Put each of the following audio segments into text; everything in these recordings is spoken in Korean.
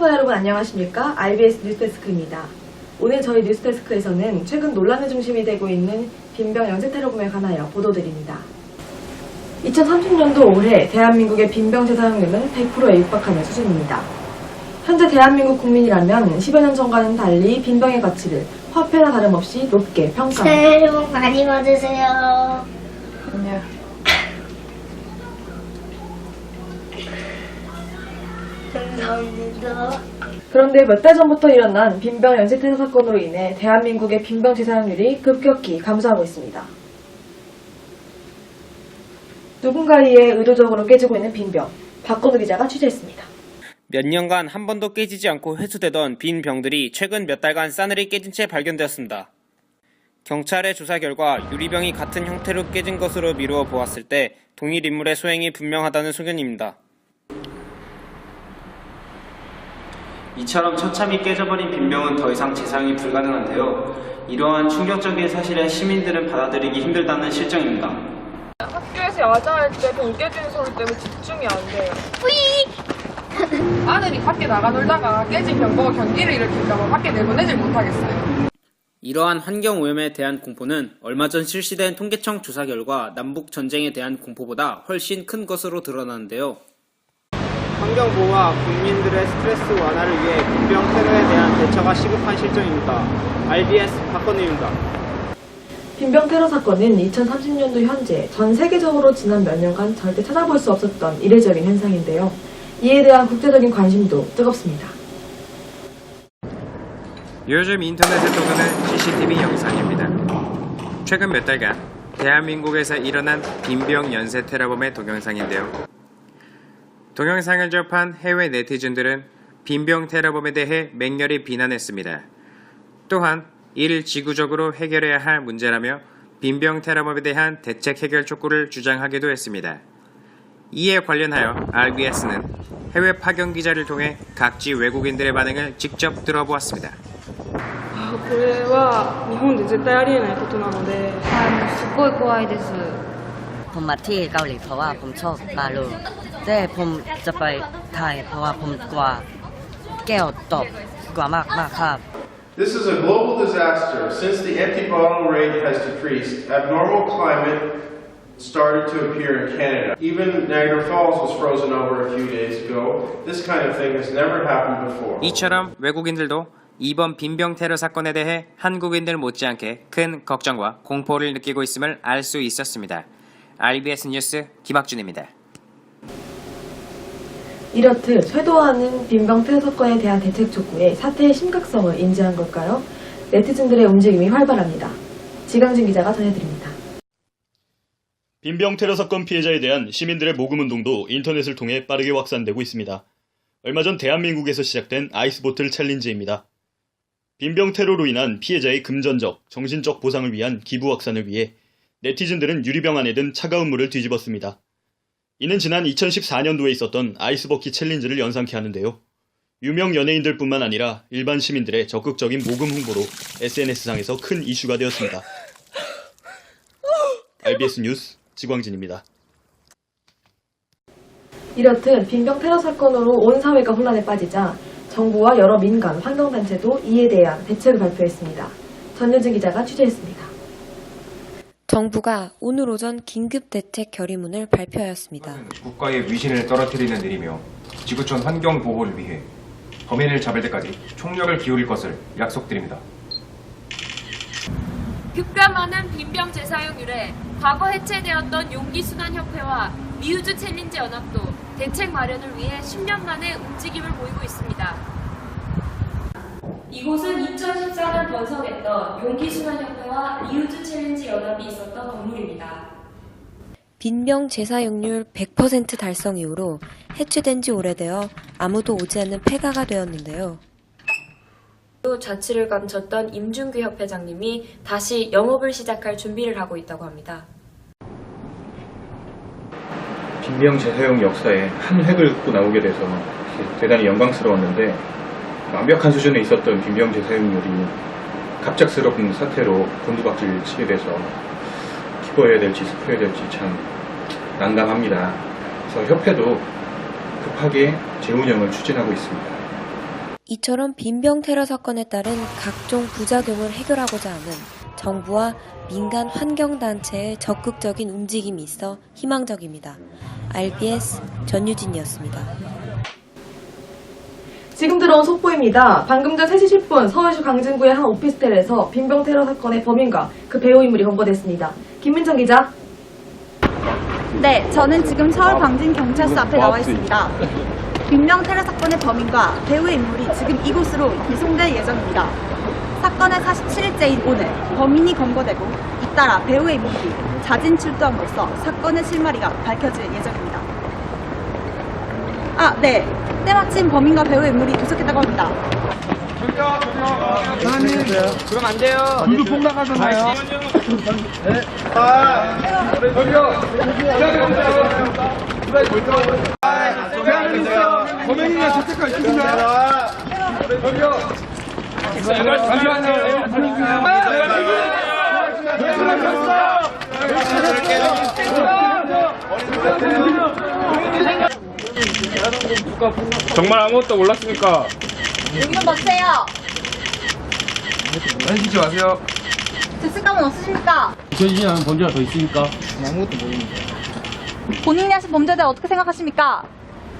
시청자 여러분 안녕하십니까? IBS 뉴스데스크입니다. 오늘 저희 뉴스데스크에서는 최근 논란의 중심이 되고 있는 빈병 연쇄 테러범에 관하여 보도드립니다. 2030년도 올해 대한민국의 빈병제 사용률은 100%에 육박하는 수준입니다. 현재 대한민국 국민이라면 10여 년 전과는 달리 빈병의 가치를 화폐나 다름없이 높게 평가합니다. 새해 복 많이 받으세요. 안녕. 감사합니다. 그런데 몇 달 전부터 일어난 빈병 연쇄 테러 사건으로 인해 대한민국의 빈병 재사용률이 급격히 감소하고 있습니다. 누군가에 의해 의도적으로 깨지고 있는 빈병, 박건우 기자가 취재했습니다. 몇 년간 한 번도 깨지지 않고 회수되던 빈 병들이 최근 몇 달간 싸늘히 깨진 채 발견되었습니다. 경찰의 조사 결과 유리병이 같은 형태로 깨진 것으로 미루어 보았을 때 동일 인물의 소행이 분명하다는 소견입니다. 이처럼 처참히 깨져버린 빈병은 더 이상 재사용이 불가능한데요. 이러한 충격적인 사실에 시민들은 받아들이기 힘들다는 실정입니다. 학교에서 야자할 때 병 깨지는 소리 때문에 집중이 안 돼요. 아들이 밖에 나가 놀다가 깨진 병 보고 경기를 일으킬까봐 밖에 내보내질 못하겠어요. 이러한 환경 오염에 대한 공포는 얼마 전 실시된 통계청 조사 결과 남북 전쟁에 대한 공포보다 훨씬 큰 것으로 드러나는데요. 환경보호와 국민들의 스트레스 완화를 위해 빈병 테러에 대한 대처가 시급한 실정입니다. RBS 박건우입니다. 빈병 테러 사건은 2030년도 현재 전 세계적으로 지난 몇 년간 절대 찾아볼 수 없었던 이례적인 현상인데요. 이에 대한 국제적인 관심도 뜨겁습니다. 요즘 인터넷에 떠도는 CCTV 영상입니다. 최근 몇 달간 대한민국에서 일어난 빈병 연쇄 테러범의 동영상인데요. 동영상을 접한 해외 네티즌들은 빈병 테러범에 대해 맹렬히 비난했습니다. 또한 이를 지구적으로 해결해야 할 문제라며 빈병 테러범에 대한 대책 해결 촉구를 주장하기도 했습니다. 이에 관련하여 RBS는 해외 파견 기자를 통해 각지 외국인들의 반응을 직접 들어보았습니다. これは日本で絶対ありえないことなので、すっごい怖いです。ผมมาที่เกาหลีเพราะว่าผมชอบบาลูแต่ผมจะไปไทยเพราะว่าผมกลัวแก้วตกกลัวมากครับ This is a global disaster. Since the empty bottle rate has decreased, abnormal climate started to appear in Canada. Even Niagara Falls was frozen over a few days ago. This kind of thing has never happened before. 이처럼 외국인들도 이번 빈병 테러 사건에 대해 한국인들 못지않게 큰 걱정과 공포를 느끼고 있음을 알 수 있었습니다. RBS 뉴스 김학준입니다. 이렇듯 쇄도하는 빈병 테러 사건에 대한 대책 촉구에 사태의 심각성을 인지한 걸까요? 네티즌들의 움직임이 활발합니다. 지강진 기자가 전해드립니다. 빈병 테러 사건 피해자에 대한 시민들의 모금운동도 인터넷을 통해 빠르게 확산되고 있습니다. 얼마 전 대한민국에서 시작된 아이스보틀 챌린지입니다. 빈병 테러로 인한 피해자의 금전적, 정신적 보상을 위한 기부 확산을 위해 네티즌들은 유리병 안에 든 차가운 물을 뒤집었습니다. 이는 지난 2014년도에 있었던 아이스버킷 챌린지를 연상케 하는데요. 유명 연예인들뿐만 아니라 일반 시민들의 적극적인 모금 홍보로 SNS상에서 큰 이슈가 되었습니다. IBS 뉴스 지광진입니다. 이렇듯 빈병 테러 사건으로 온 사회가 혼란에 빠지자 정부와 여러 민간, 환경단체도 이에 대한 대책을 발표했습니다. 전유진 기자가 취재했습니다. 정부가 오늘 오전 긴급대책 결의문을 발표하였습니다. 국가의 위신을 떨어뜨리는 일이며 지구촌 환경 보호를 위해 범인을 잡을 때까지 총력을 기울일 것을 약속드립니다. 급감하는 빈병 재사용률에 과거 해체되었던 용기순환협회와 리우즈 챌린지 연합도 대책 마련을 위해 10년 만에 움직임을 보이고 있습니다. 이곳은 2014년 건설했던 용기순환협회와 리우즈 챌린지 연합이 있었던 건물입니다. 빈병 재사용률 100% 달성 이후로 해체된 지 오래되어 아무도 오지 않는 폐가가 되었는데요. 자취를 감췄던 임준규 협회장님이 다시 영업을 시작할 준비를 하고 있다고 합니다. 빈병 재사용 역사에 한 획을 긋고 나오게 돼서 대단히 영광스러웠는데 완벽한 수준에 있었던 빈병 재사용률이 갑작스러운 사태로 곤두박질 치게 돼서 기뻐해야 될지 슬퍼해야 될지 참 난감합니다. 그래서 협회도 급하게 재운영을 추진하고 있습니다. 이처럼 빈병 테러 사건에 따른 각종 부작용을 해결하고자 하는 정부와 민간 환경단체의 적극적인 움직임이 있어 희망적입니다. RBS 전유진이었습니다. 지금 들어온 속보입니다. 방금 전 3시 10분 서울시 광진구의 한 오피스텔에서 빈병 테러 사건의 범인과 그 배우 인물이 검거됐습니다. 김민정 기자. 네, 저는 지금 서울 광진경찰서 앞에 나와 있습니다. 빈병 테러 사건의 범인과 배우의 인물이 지금 이곳으로移送될 예정입니다. 사건의 47일째인 오늘 범인이 검거되고 잇따라 배우의 인물이 자진 출두함으로써 사건의 실마리가 밝혀질 예정입니다. 아, 네. 때마침 범인과 배우의 인물이 도착했다고 합니다. 사장님, 그럼 안 돼요. 불도 폭락하잖아요. 네. 아, 저기요. 대한민국 범행이나 자체가 있습니다. 저기요. 정말 아무것도 몰랐습니까? 여기 좀 봐주세요. 만지지 마세요. 됐을감은 없으십니까? 2020년 범죄가 더 있으니까. 아무것도 모릅니다. 본인이 하신 범죄에 대해 어떻게 생각하십니까?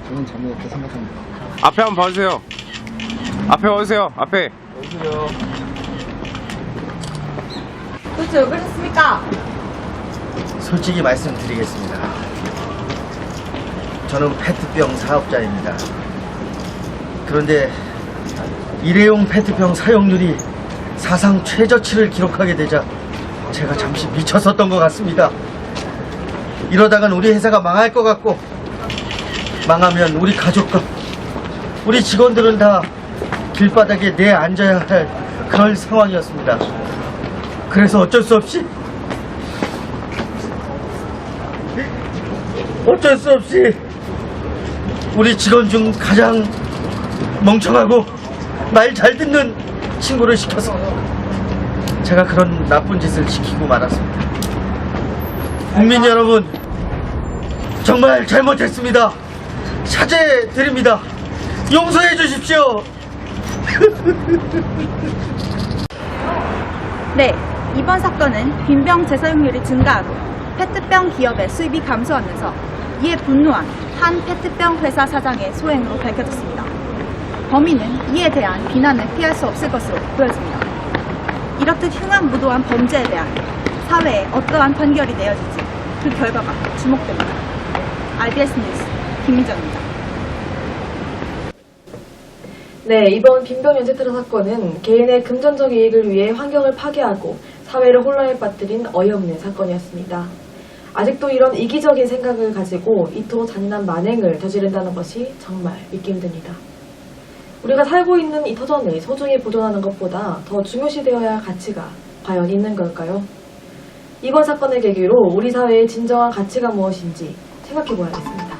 저는 잘못 없다 생각합니다. 앞에 한번 봐주세요. 앞에 와주세요. 앞에. 보세요. 도대체 왜 그러셨습니까? 솔직히 말씀드리겠습니다. 저는 페트병 사업자입니다. 그런데 일회용 페트병 사용률이 사상 최저치를 기록하게 되자 제가 잠시 미쳤었던 것 같습니다. 이러다간 우리 회사가 망할 것 같고, 망하면 우리 가족과 우리 직원들은 다 길바닥에 내앉아야 할 그런 상황이었습니다. 그래서 어쩔 수 없이 우리 직원 중 가장 멍청하고 말 잘 듣는 친구를 시켜서 제가 그런 나쁜 짓을 시키고 말았습니다. 국민 여러분, 정말 잘못했습니다. 사죄드립니다. 용서해 주십시오. 네, 이번 사건은 빈병 재사용률이 증가하고 페트병 기업의 수입이 감소하면서 이에 분노한 한 페트병 회사 사장의 소행으로 밝혀졌습니다. 범인은 이에 대한 비난을 피할 수 없을 것으로 보여집니다. 이렇듯 흉악무도한 범죄에 대한 사회에 어떠한 판결이 내어질지 그 결과가 주목됩니다. RBS 뉴스 김민정입니다. 네, 이번 빈병 연쇄 테러 사건은 개인의 금전적 이익을 위해 환경을 파괴하고 사회를 혼란에 빠뜨린 어이없는 사건이었습니다. 아직도 이런 이기적인 생각을 가지고 이토록 잔인한 만행을 저지른다는 것이 정말 믿기 힘듭니다. 우리가 살고 있는 이 터전을 소중히 보존하는 것보다 더 중요시되어야 할 가치가 과연 있는 걸까요? 이번 사건을 계기로 우리 사회의 진정한 가치가 무엇인지 생각해 보아야겠습니다.